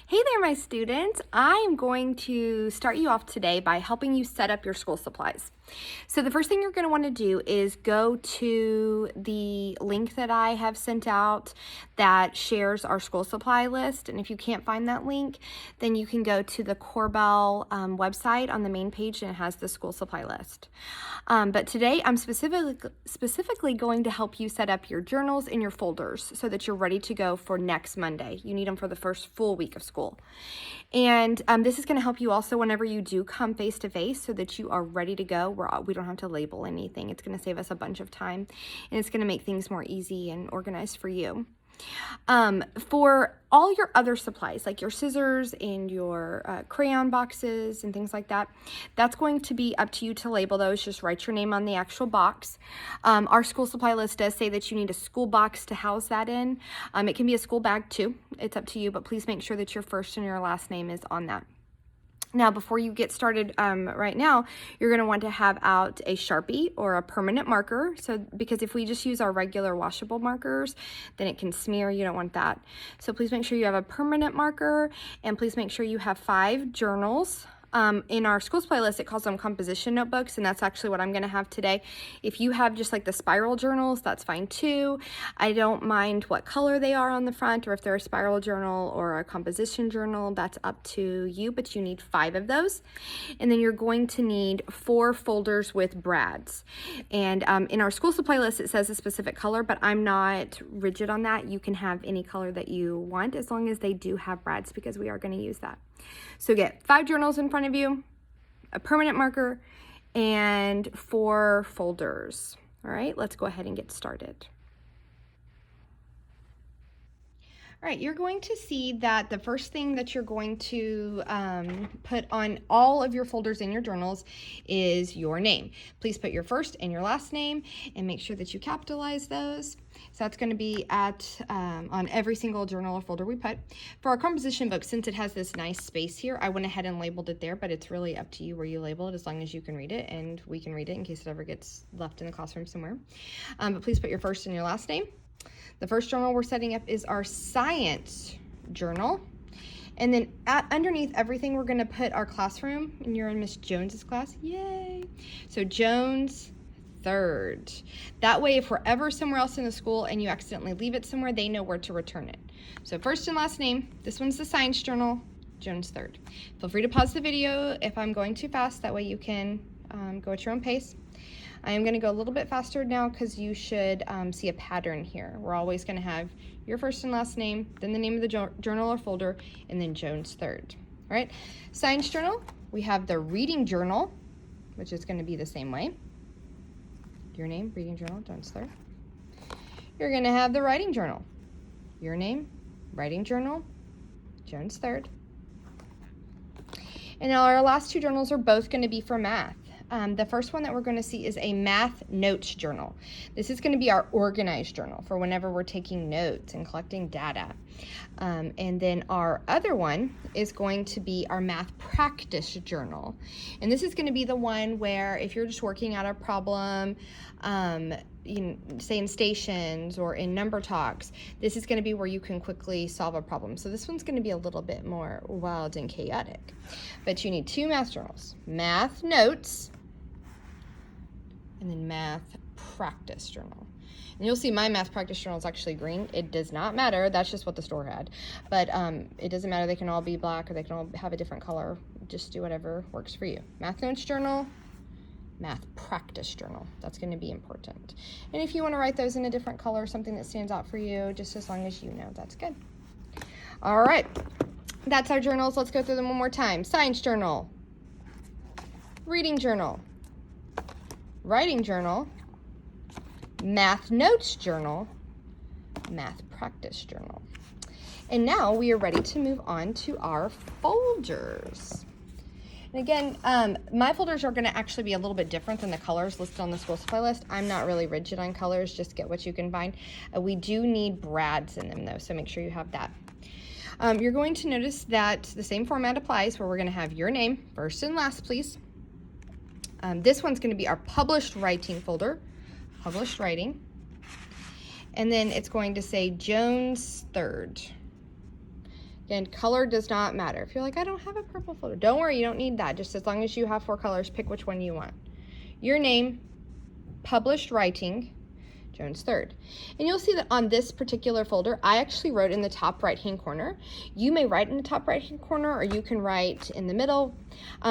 Hey there, my students. I am going to start you off today by helping you set up your school supplies. So the first thing you're going to want to do is go to the link that I have sent out that shares our school supply list. And if you can't find that link, then you can go to the Corbel website on the main page, and it has the school supply list. But today I'm specifically going to help you set up your journals and your folders so that you're ready to go for next Monday. You need them for the first full week of school. And this is going to help you also whenever you do come face to face so that you are ready to go. We don't have to label anything. It's going to save us a bunch of time, and it's going to make things more easy and organized for you. For all your other supplies, like your scissors and your crayon boxes and things like that, that's going to be up to you to label those. Just write your name on the actual box. Our school supply list does say that you need a school box to house that in. It can be a school bag too. It's up to you, but please make sure that your first and your last name is on that. Now, before you get started right now, you're going to want to have out a Sharpie or a permanent marker. Because if we just use our regular washable markers, then it can smear. You don't want that. So please make sure you have a permanent marker, and please make sure you have 5 journals. In our school supply list, it calls them composition notebooks, and that's actually what I'm going to have today. If you have just like the spiral journals, that's fine too. I don't mind what color they are on the front, or if they're a spiral journal or a composition journal, that's up to you, but you need 5 of those. And then you're going to need 4 folders with brads. And in our school supply list, it says a specific color, but I'm not rigid on that. You can have any color that you want as long as they do have brads, because we are going to use that. So get 5 journals in front of you, a permanent marker, and 4 folders. All right, let's go ahead and get started. All right, you're going to see that the first thing that you're going to put on all of your folders in your journals is your name. Please put your first and your last name, and make sure that you capitalize those. So that's going to be on every single journal or folder we put. For our composition book, since it has this nice space here, I went ahead and labeled it there, but it's really up to you where you label it, as long as you can read it, and we can read it in case it ever gets left in the classroom somewhere. But please put your first and your last name. The first journal we're setting up is our science journal. And then underneath everything, we're going to put our classroom, and you're in Miss Jones's class. Yay! So Jones 3rd. That way, if we're ever somewhere else in the school and you accidentally leave it somewhere, they know where to return it. So first and last name. This one's the science journal, Jones 3rd. Feel free to pause the video if I'm going too fast. That way you can go at your own pace. I am going to go a little bit faster now because you should see a pattern here. We're always going to have your first and last name, then the name of the journal or folder, and then Jones 3rd. All right, science journal, we have the reading journal, which is going to be the same way. Your name, reading journal, Jones 3rd. You're going to have the writing journal. Your name, writing journal, Jones 3rd. And now our last 2 journals are both going to be for math. The first one that we're going to see is a math notes journal. This is going to be our organized journal for whenever we're taking notes and collecting data. And then our other one is going to be our math practice journal. And this is going to be the one where if you're just working out a problem, say in stations or in number talks, this is going to be where you can quickly solve a problem. So this one's going to be a little bit more wild and chaotic. But you need 2 math journals, math notes, and then math practice journal. And you'll see my math practice journal is actually green. It does not matter. That's just what the store had. But it doesn't matter. They can all be black, or they can all have a different color. Just do whatever works for you. Math notes journal, math practice journal. That's going to be important. And if you want to write those in a different color, something that stands out for you, just as long as you know, that's good. All right. That's our journals. Let's go through them one more time. Science journal, reading journal, writing journal, math notes journal, math practice journal. And now we are ready to move on to our folders. And again, my folders are going to actually be a little bit different than the colors listed on the school supply list. I'm not really rigid on colors, just get what you can find. We do need brads in them though, so make sure you have that. You're going to notice that the same format applies, where we're going to have your name, first and last, please. This one's going to be our published writing folder, published writing. And then it's going to say Jones 3rd. Again, color does not matter. If you're like, I don't have a purple folder, don't worry, you don't need that. Just as long as you have 4 colors, pick which one you want. Your name, published writing, Jones 3rd. And you'll see that on this particular folder, I actually wrote in the top right-hand corner. You may write in the top right-hand corner, or you can write in the middle.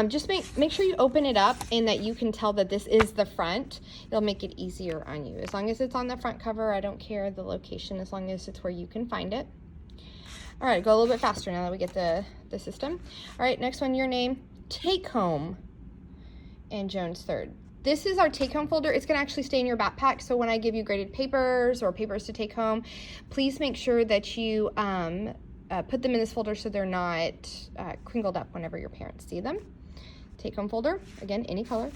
Just make sure you open it up and that you can tell that this is the front. It'll make it easier on you. As long as it's on the front cover, I don't care the location, as long as it's where you can find it. All right, go a little bit faster now that we get the system. All right, next one, your name, take home, and Jones 3rd. This is our take-home folder. It's going to actually stay in your backpack, so when I give you graded papers or papers to take home, please make sure that you put them in this folder so they're not crinkled up whenever your parents see them. Take-home folder, again, any color.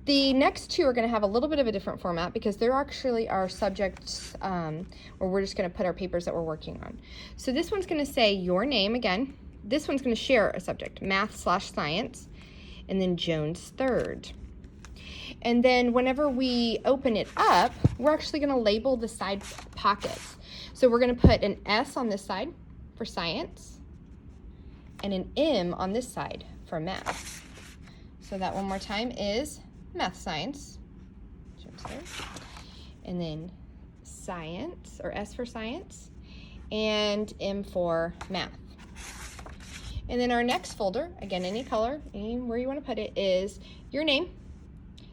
The next 2 are going to have a little bit of a different format because they're actually our subjects where we're just going to put our papers that we're working on. So this one's going to say your name again. This one's going to share a subject, math/science. And then Jones 3rd. And then whenever we open it up, we're actually going to label the side pockets. So we're going to put an S on this side for science and an M on this side for math. So that one more time is math science, Jones 3rd. And then science, or S for science, and M for math. And then our next folder, again, any color, anywhere you want to put it, is your name.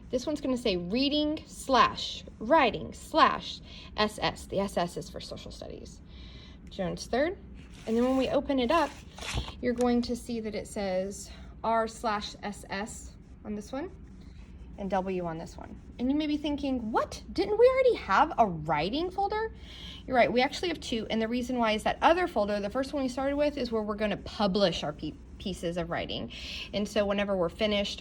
This one's going to say reading/writing/SS. The SS is for social studies. Jones 3rd. And then when we open it up, you're going to see that it says R/SS on this one and W on this one. And you may be thinking, what? Didn't we already have a writing folder? You're right, we actually have 2, and the reason why is that other folder, the first one we started with, is where we're going to publish our pieces of writing. And so whenever we're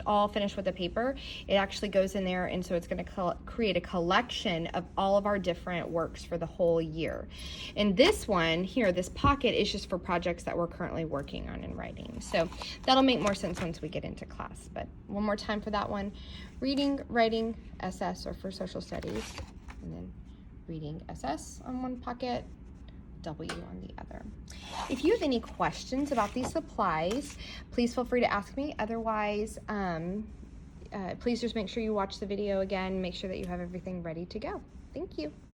all finished with the paper, it actually goes in there, and so it's going to create a collection of all of our different works for the whole year. And this one here, this pocket, is just for projects that we're currently working on in writing. So that'll make more sense once we get into class. But one more time for that one, reading, writing, SS, or for social studies, and then reading SS on one pocket, W on the other. If you have any questions about these supplies, please feel free to ask me. Otherwise, please just make sure you watch the video again, make sure that you have everything ready to go. Thank you.